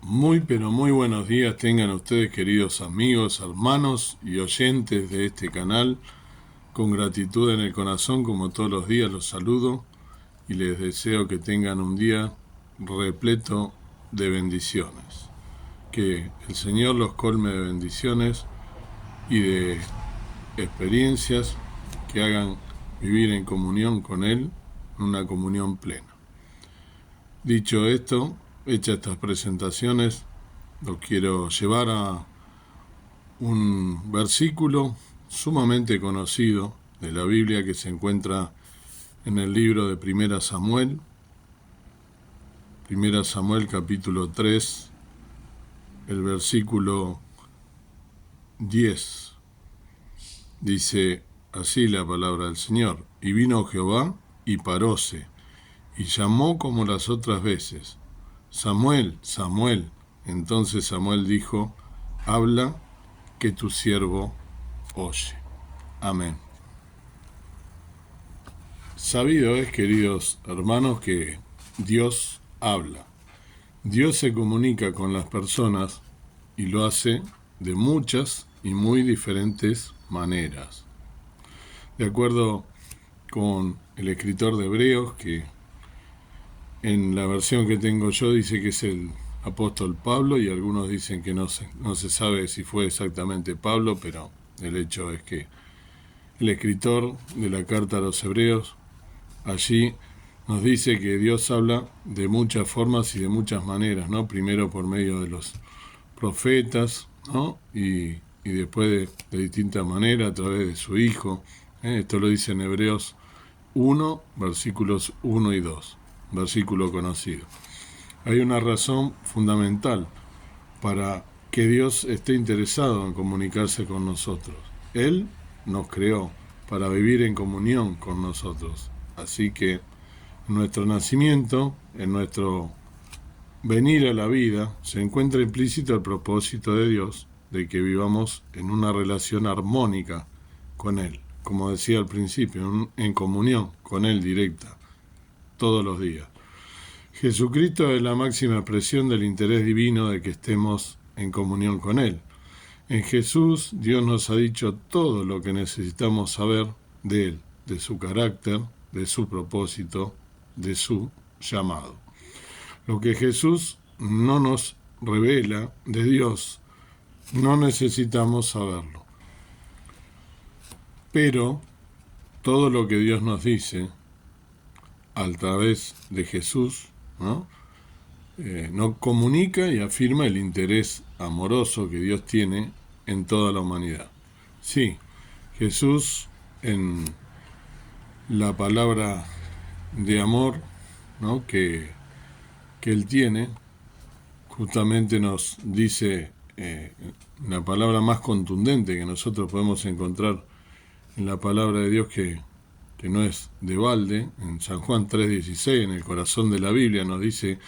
Muy pero muy buenos días tengan ustedes, queridos amigos, hermanos y oyentes de este canal. Con gratitud en el corazón, como todos los días, los saludo y les deseo que tengan un día repleto de bendiciones. Que el Señor los colme de bendiciones y de experiencias que hagan vivir en comunión con Él, una comunión plena. Dicho esto, hechas estas presentaciones, los quiero llevar a un versículo sumamente conocido de la Biblia que se encuentra en el libro de Primera Samuel capítulo 3, el versículo 10. Dice así la palabra del Señor: y vino Jehová y paróse, y llamó como las otras veces: Samuel, Samuel. Entonces Samuel dijo: habla, que tu siervo oye. Amén. Sabido es, queridos hermanos, que Dios habla. Dios se comunica con las personas y lo hace de muchas y muy diferentes maneras. De acuerdo con el escritor de Hebreos, que en la versión que tengo yo dice que es el apóstol Pablo, y algunos dicen que no se sabe si fue exactamente Pablo, pero el hecho es que el escritor de la carta a los Hebreos allí nos dice que Dios habla de muchas formas y de muchas maneras, ¿no? Primero por medio de los profetas, ¿no? Y después de distintas maneras a través de su Hijo. Esto lo dice en Hebreos 1, versículos 1 y 2, versículo conocido. Hay una razón fundamental para que Dios esté interesado en comunicarse con nosotros. Él nos creó para vivir en comunión con nosotros. Así que en nuestro nacimiento, en nuestro venir a la vida, se encuentra implícito el propósito de Dios de que vivamos en una relación armónica con Él, como decía al principio, en comunión con Él directa, todos los días. Jesucristo es la máxima expresión del interés divino de que estemos en comunión con Él. En Jesús, Dios nos ha dicho todo lo que necesitamos saber de Él, de su carácter, de su propósito, de su llamado. Lo que Jesús no nos revela de Dios, no necesitamos saberlo. Pero todo lo que Dios nos dice a través de Jesús, nos comunica y afirma el interés amoroso que Dios tiene en toda la humanidad. Sí, Jesús, en la palabra de amor, ¿no?, que Él tiene, justamente nos dice la palabra más contundente que nosotros podemos encontrar en la palabra de Dios, que no es de balde. En San Juan 3:16, en el corazón de la Biblia, nos dice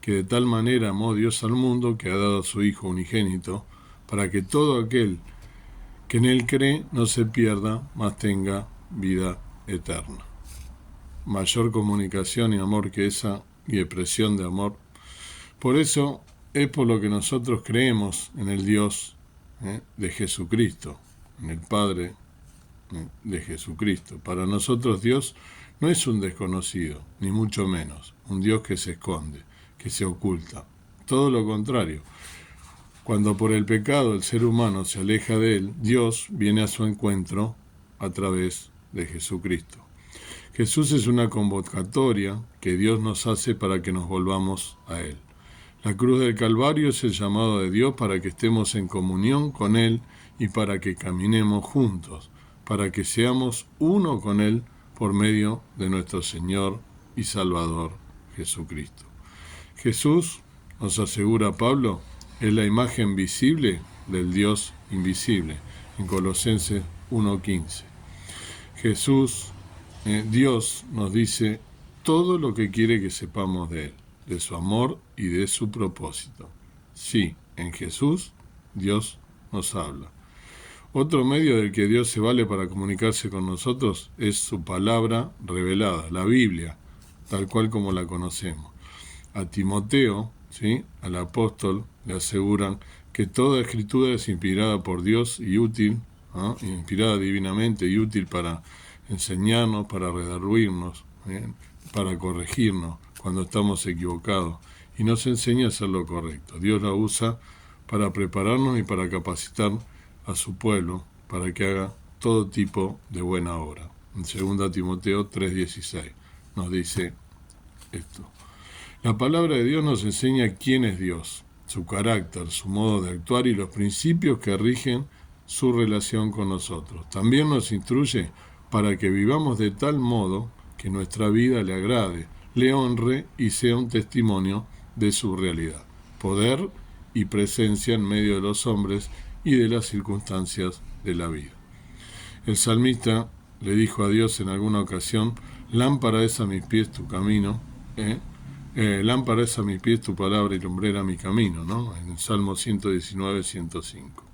que de tal manera amó Dios al mundo que ha dado a su Hijo unigénito, para que todo aquel que en Él cree no se pierda, mas tenga vida eterna. Mayor comunicación y amor que esa, y expresión de amor. Por eso es por lo que nosotros creemos en el Dios de Jesucristo, en el Padre de Jesucristo. Para nosotros Dios no es un desconocido, ni mucho menos, un Dios que se esconde, que se oculta. Todo lo contrario. Cuando por el pecado el ser humano se aleja de Él, Dios viene a su encuentro a través de Jesucristo. Jesús es una convocatoria que Dios nos hace para que nos volvamos a Él. La cruz del Calvario es el llamado de Dios para que estemos en comunión con Él y para que caminemos juntos, para que seamos uno con Él por medio de nuestro Señor y Salvador Jesucristo. Jesús, nos asegura Pablo, es la imagen visible del Dios invisible, en Colosenses 1:15. Jesús, Dios nos dice todo lo que quiere que sepamos de Él, de su amor y de su propósito. Sí, en Jesús, Dios nos habla. Otro medio del que Dios se vale para comunicarse con nosotros es su palabra revelada, la Biblia, tal cual como la conocemos. A Timoteo, ¿sí?, al apóstol le aseguran que toda escritura es inspirada por Dios y útil, ¿no?, inspirada divinamente y útil para enseñarnos, para redarguirnos, para corregirnos cuando estamos equivocados, y nos enseña a hacer lo correcto. Dios la usa para prepararnos y para capacitar a su pueblo para que haga todo tipo de buena obra. En 2 Timoteo 3:16 nos dice esto. La palabra de Dios nos enseña quién es Dios, su carácter, su modo de actuar y los principios que rigen su relación con nosotros. También nos instruye para que vivamos de tal modo que nuestra vida le agrade, le honre y sea un testimonio de su realidad, poder y presencia en medio de los hombres y de las circunstancias de la vida. El salmista le dijo a Dios en alguna ocasión: lámpara es a mis pies tu camino, lámpara es a mis pies tu palabra y lumbrera mi camino, ¿no?, en el Salmo 119, 105.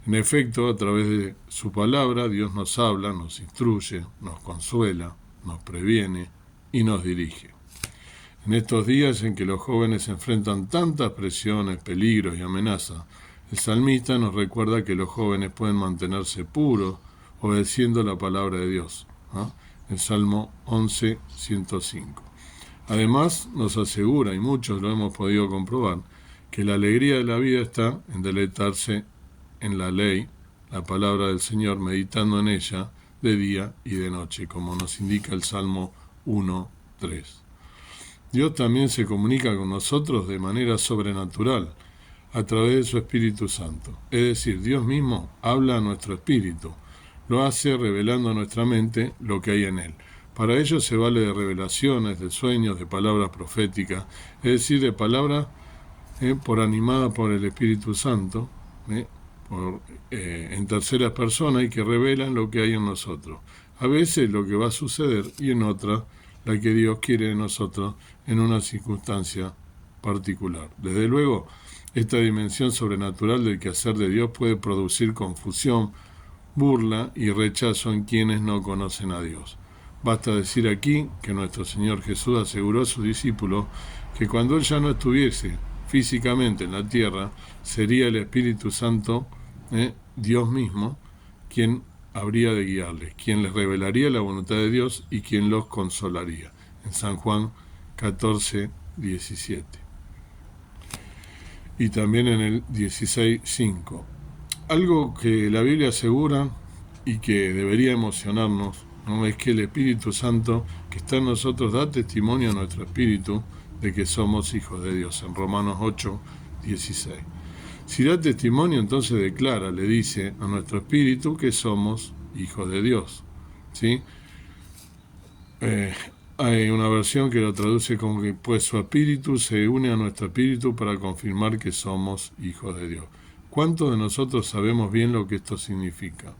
En efecto, a través de su palabra, Dios nos habla, nos instruye, nos consuela, nos previene y nos dirige. En estos días en que los jóvenes enfrentan tantas presiones, peligros y amenazas, el salmista nos recuerda que los jóvenes pueden mantenerse puros, obedeciendo la palabra de Dios, ¿no?, el Salmo 11, 105. Además, nos asegura, y muchos lo hemos podido comprobar, que la alegría de la vida está en deleitarse en la ley, la palabra del Señor, meditando en ella de día y de noche, como nos indica el Salmo 1, 3. Dios también se comunica con nosotros de manera sobrenatural, a través de su Espíritu Santo. Es decir, Dios mismo habla a nuestro espíritu, lo hace revelando a nuestra mente lo que hay en él. Para ello se vale de revelaciones, de sueños, de palabras proféticas, es decir, de palabras animadas por el Espíritu Santo, en terceras personas, y que revelan lo que hay en nosotros. A veces lo que va a suceder, y en otras la que Dios quiere de nosotros en una circunstancia particular. Desde luego, esta dimensión sobrenatural del quehacer de Dios puede producir confusión, burla y rechazo en quienes no conocen a Dios. Basta decir aquí que nuestro Señor Jesús aseguró a sus discípulos que cuando Él ya no estuviese físicamente en la tierra, sería el Espíritu Santo, Dios mismo, quien habría de guiarles, quien les revelaría la voluntad de Dios y quien los consolaría. En San Juan 14, 17. Y también en el 16, 5. Algo que la Biblia asegura y que debería emocionarnos, ¿no?, es que el Espíritu Santo que está en nosotros da testimonio a nuestro espíritu de que somos hijos de Dios, en Romanos 8, 16. Si da testimonio, entonces declara, le dice a nuestro espíritu que somos hijos de Dios, ¿sí? Hay una versión que lo traduce como que pues su espíritu se une a nuestro espíritu para confirmar que somos hijos de Dios. ¿Cuántos de nosotros sabemos bien lo que esto significa?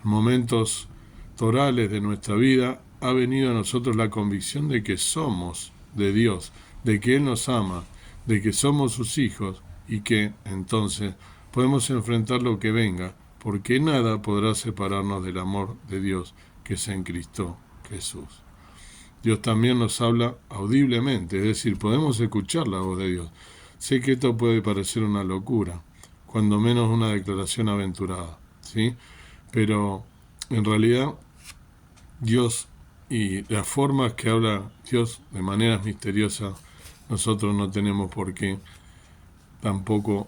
En momentos torales de nuestra vida ha venido a nosotros la convicción de que somos de Dios, de que Él nos ama, de que somos sus hijos y que, entonces, podemos enfrentar lo que venga, porque nada podrá separarnos del amor de Dios que es en Cristo Jesús. Dios también nos habla audiblemente, es decir, podemos escuchar la voz de Dios. Sé que esto puede parecer una locura, cuando menos una declaración aventurada, ¿sí? Pero en realidad Dios y las formas que habla Dios de maneras misteriosas, nosotros no tenemos por qué tampoco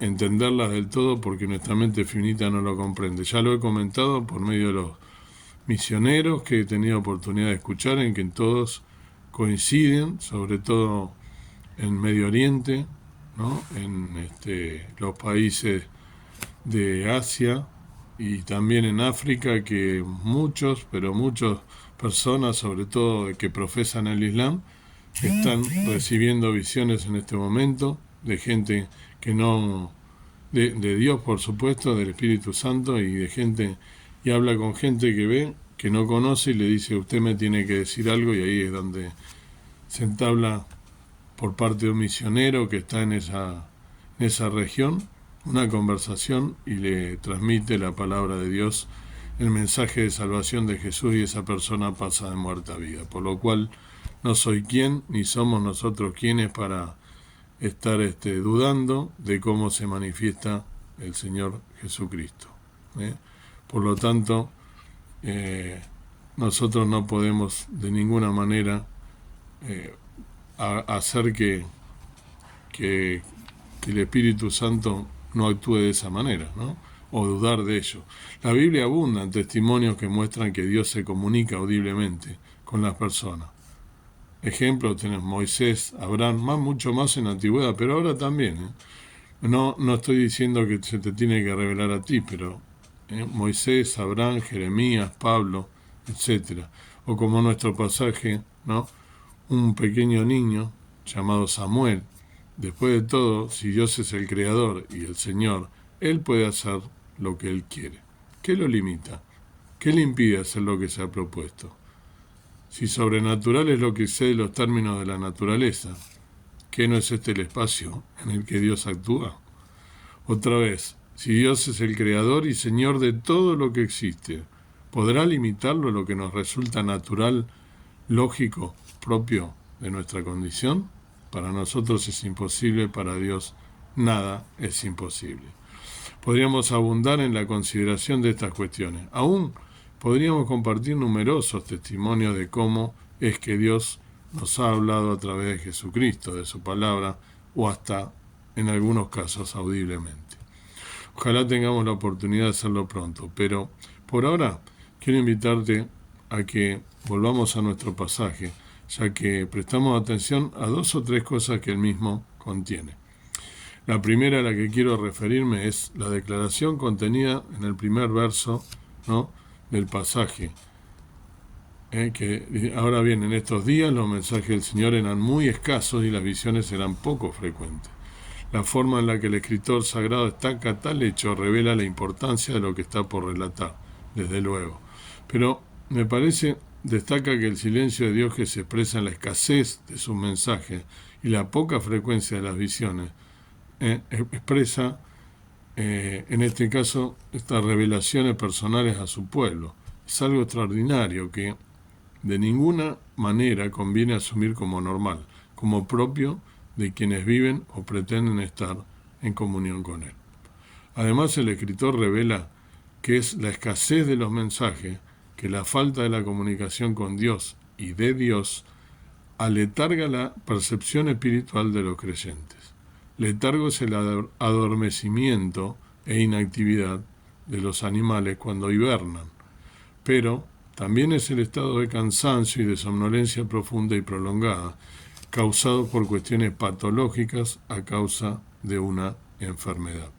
entenderlas del todo, porque nuestra mente finita no lo comprende. Ya lo he comentado por medio de los misioneros que he tenido oportunidad de escuchar, en que todos coinciden, sobre todo en Medio Oriente, ¿no?, en los países de Asia y también en África, que muchas personas, sobre todo que profesan el Islam, están recibiendo visiones en este momento de gente que no, de Dios, por supuesto, del Espíritu Santo, y de gente, y habla con gente que ve, que no conoce, y le dice: usted me tiene que decir algo, y ahí es donde se entabla por parte de un misionero que está en esa región una conversación y le transmite la palabra de Dios, el mensaje de salvación de Jesús, y esa persona pasa de muerte a vida. Por lo cual no soy quien, ni somos nosotros quienes para estar dudando de cómo se manifiesta el Señor Jesucristo. Por lo tanto, nosotros no podemos de ninguna manera hacer que el Espíritu Santo no actúe de esa manera, ¿no? O dudar de ello. La Biblia abunda en testimonios que muestran que Dios se comunica audiblemente con las personas. Ejemplos tenemos Moisés, Abraham, mucho más en la antigüedad, pero ahora también. No estoy diciendo que se te tiene que revelar a ti, pero Moisés, Abraham, Jeremías, Pablo, etcétera. O como nuestro pasaje, ¿no? Un pequeño niño llamado Samuel. Después de todo, si Dios es el Creador y el Señor, Él puede hacer lo que Él quiere. ¿Qué lo limita? ¿Qué le impide hacer lo que se ha propuesto? Si sobrenatural es lo que excede los términos de la naturaleza, ¿qué no es este el espacio en el que Dios actúa? Otra vez, si Dios es el Creador y Señor de todo lo que existe, ¿podrá limitarlo a lo que nos resulta natural, lógico, propio de nuestra condición? Para nosotros es imposible, para Dios nada es imposible. Podríamos abundar en la consideración de estas cuestiones. Aún podríamos compartir numerosos testimonios de cómo es que Dios nos ha hablado a través de Jesucristo, de su palabra, o hasta, en algunos casos, audiblemente. Ojalá tengamos la oportunidad de hacerlo pronto, pero por ahora quiero invitarte a que volvamos a nuestro pasaje, ya que prestamos atención a 2 o 3 cosas que él mismo contiene. La primera a la que quiero referirme es la declaración contenida en el primer verso, ¿no?, del pasaje. Que ahora bien, en estos días los mensajes del Señor eran muy escasos y las visiones eran poco frecuentes. La forma en la que el escritor sagrado destaca tal hecho revela la importancia de lo que está por relatar, desde luego. Pero me parece destaca que el silencio de Dios que se expresa en la escasez de sus mensajes y la poca frecuencia de las visiones expresa, en este caso, estas revelaciones personales a su pueblo. Es algo extraordinario que de ninguna manera conviene asumir como normal, como propio de quienes viven o pretenden estar en comunión con Él. Además, el escritor revela que es la escasez de los mensajes, que la falta de la comunicación con Dios y de Dios aletarga la percepción espiritual de los creyentes. Letargo es el adormecimiento e inactividad de los animales cuando hibernan, pero también es el estado de cansancio y de somnolencia profunda y prolongada, causado por cuestiones patológicas a causa de una enfermedad.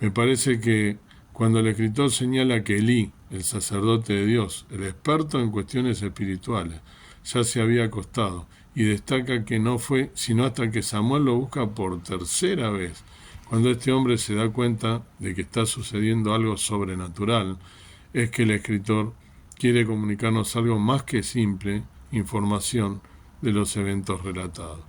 Me parece que cuando el escritor señala que Elí, el sacerdote de Dios, el experto en cuestiones espirituales, ya se había acostado, y destaca que no fue sino hasta que Samuel lo busca por tercera vez, cuando este hombre se da cuenta de que está sucediendo algo sobrenatural, es que el escritor quiere comunicarnos algo más que simple información de los eventos relatados.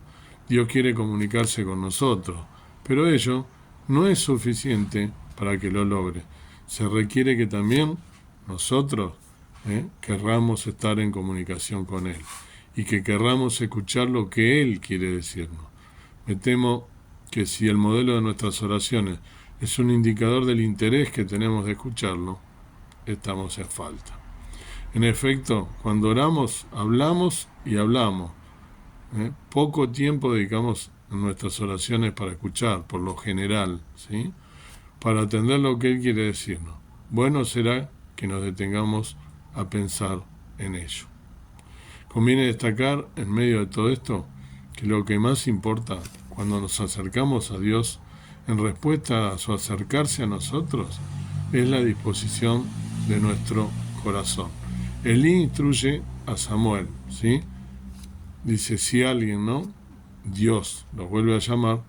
Dios quiere comunicarse con nosotros, pero ello no es suficiente para que lo logre. Se requiere que también nosotros querramos estar en comunicación con Él y que querramos escuchar lo que Él quiere decirnos. Me temo que si el modelo de nuestras oraciones es un indicador del interés que tenemos de escucharlo, estamos en falta. En efecto, cuando oramos, hablamos y hablamos. Poco tiempo dedicamos en nuestras oraciones para escuchar, por lo general, ¿sí?, para atender lo que Él quiere decirnos. Bueno será que nos detengamos a pensar en ello. Conviene destacar, en medio de todo esto, que lo que más importa cuando nos acercamos a Dios, en respuesta a su acercarse a nosotros, es la disposición de nuestro corazón. Elí instruye a Samuel, ¿sí? Dice, si alguien, ¿no?, Dios lo vuelve a llamar,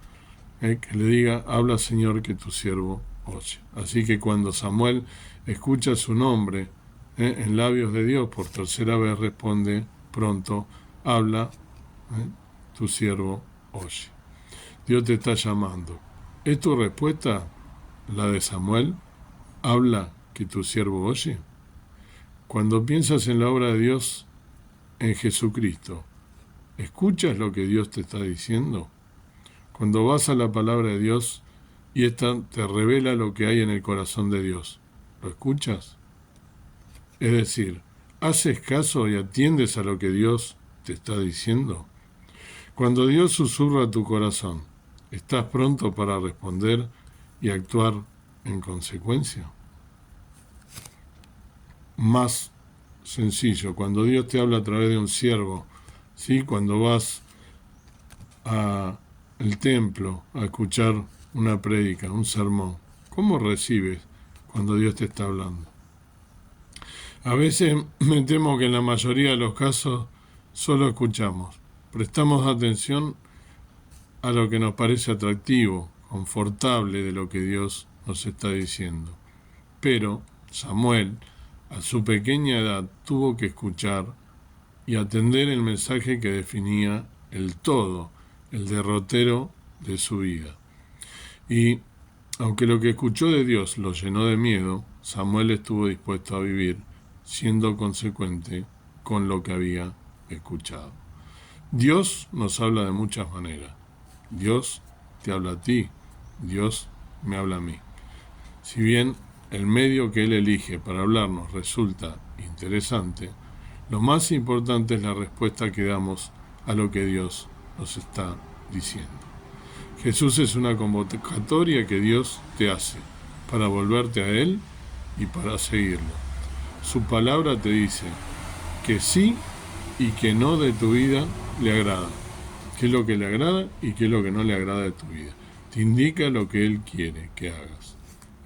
que le diga, habla Señor, que tu siervo oye. Así que cuando Samuel escucha su nombre en labios de Dios por tercera vez, responde pronto, habla, tu siervo oye. Dios te está llamando. ¿Es tu respuesta la de Samuel? Habla, que tu siervo oye. Cuando piensas en la obra de Dios en Jesucristo, ¿Escuchas lo que Dios te está diciendo? Cuando vas a la palabra de Dios y esta te revela lo que hay en el corazón de Dios, ¿lo escuchas? Es decir, ¿haces caso y atiendes a lo que Dios te está diciendo? Cuando Dios susurra a tu corazón, ¿estás pronto para responder y actuar en consecuencia? Más sencillo, cuando Dios te habla a través de un siervo, ¿sí? Cuando vas al templo a escuchar una prédica, un sermón, ¿cómo recibes cuando Dios te está hablando? A veces me temo que en la mayoría de los casos solo escuchamos, prestamos atención a lo que nos parece atractivo, confortable de lo que Dios nos está diciendo. Pero Samuel, a su pequeña edad, tuvo que escuchar y atender el mensaje que definía el todo, el derrotero de su vida. Y aunque lo que escuchó de Dios lo llenó de miedo, Samuel estuvo dispuesto a vivir siendo consecuente con lo que había escuchado. Dios nos habla de muchas maneras. Dios te habla a ti, Dios me habla a mí. Si bien el medio que Él elige para hablarnos resulta interesante, lo más importante es la respuesta que damos a lo que Dios nos está diciendo. Jesús es una convocatoria que Dios te hace para volverte a Él y para seguirlo. Su palabra te dice que sí y que no de tu vida le agrada. ¿Qué es lo que le agrada y qué es lo que no le agrada de tu vida? Te indica lo que Él quiere que hagas.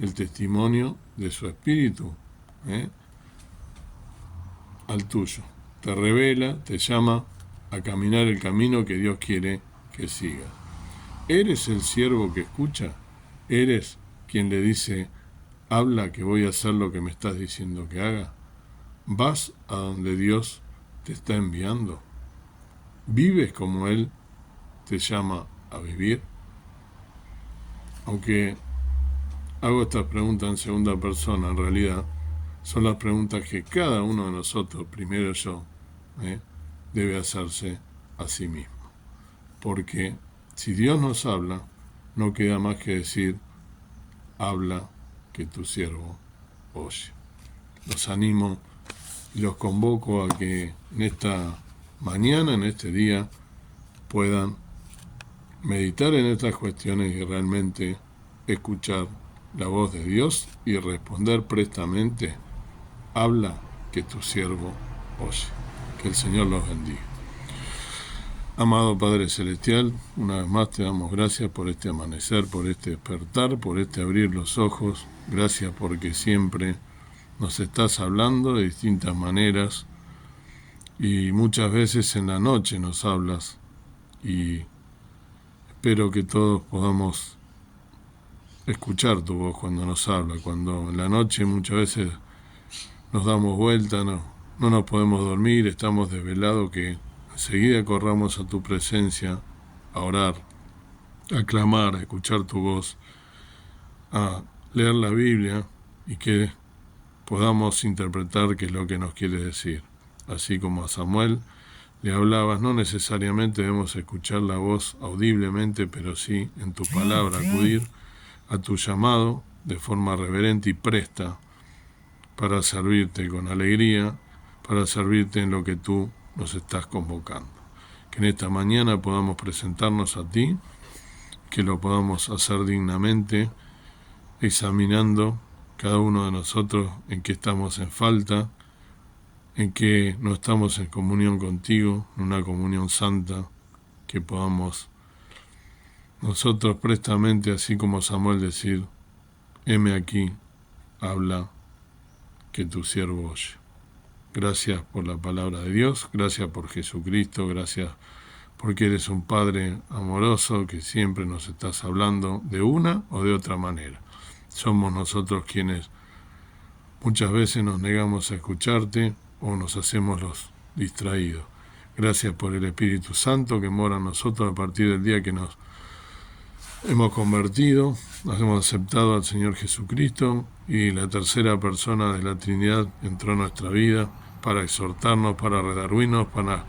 El testimonio de su espíritu al tuyo. Te revela, te llama a caminar el camino que Dios quiere que sigas. ¿Eres el siervo que escucha? ¿Eres quien le dice, habla que voy a hacer lo que me estás diciendo que haga? ¿Vas a donde Dios te está enviando? ¿Vives como Él te llama a vivir? Aunque hago estas preguntas en segunda persona, en realidad son las preguntas que cada uno de nosotros, primero yo, debe hacerse a sí mismo. Porque si Dios nos habla, no queda más que decir, habla que tu siervo oye. Los animo y los convoco a que en esta mañana, en este día, puedan meditar en estas cuestiones y realmente escuchar la voz de Dios y responder prestamente, habla que tu siervo oye. Que el Señor los bendiga. Amado Padre Celestial, una vez más te damos gracias por este amanecer, por este despertar, por este abrir los ojos. Gracias porque siempre nos estás hablando de distintas maneras y muchas veces en la noche nos hablas y espero que todos podamos escuchar tu voz cuando nos habla, cuando en la noche muchas veces nos damos vuelta, no nos podemos dormir, estamos desvelados, que enseguida corramos a tu presencia, a orar, a clamar, a escuchar tu voz, a leer la Biblia y que podamos interpretar qué es lo que nos quiere decir. Así como a Samuel le hablabas, no necesariamente debemos escuchar la voz audiblemente, pero sí en tu palabra acudir a tu llamado de forma reverente y presta para servirte con alegría, para servirte en lo que tú nos estás convocando. Que en esta mañana podamos presentarnos a ti, que lo podamos hacer dignamente, examinando cada uno de nosotros en qué estamos en falta, en qué no estamos en comunión contigo, en una comunión santa, que podamos nosotros prestamente, así como Samuel, decir, heme aquí, habla que tu siervo oye. Gracias por la palabra de Dios, gracias por Jesucristo, gracias porque eres un Padre amoroso que siempre nos estás hablando de una o de otra manera. Somos nosotros quienes muchas veces nos negamos a escucharte o nos hacemos los distraídos. Gracias por el Espíritu Santo que mora en nosotros a partir del día que nos hemos convertido, nos hemos aceptado al Señor Jesucristo y la tercera persona de la Trinidad entró en nuestra vida para exhortarnos, para redarguirnos, para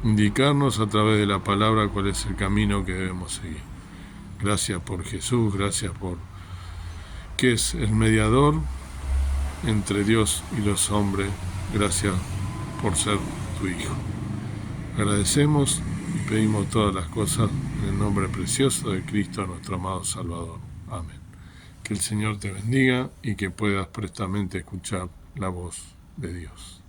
indicarnos a través de la palabra cuál es el camino que debemos seguir. Gracias por Jesús, gracias por que es el mediador entre Dios y los hombres. Gracias por ser tu Hijo. Agradecemos y pedimos todas las cosas en el nombre precioso de Cristo, nuestro amado Salvador. Amén. Que el Señor te bendiga y que puedas prestamente escuchar la voz de Dios.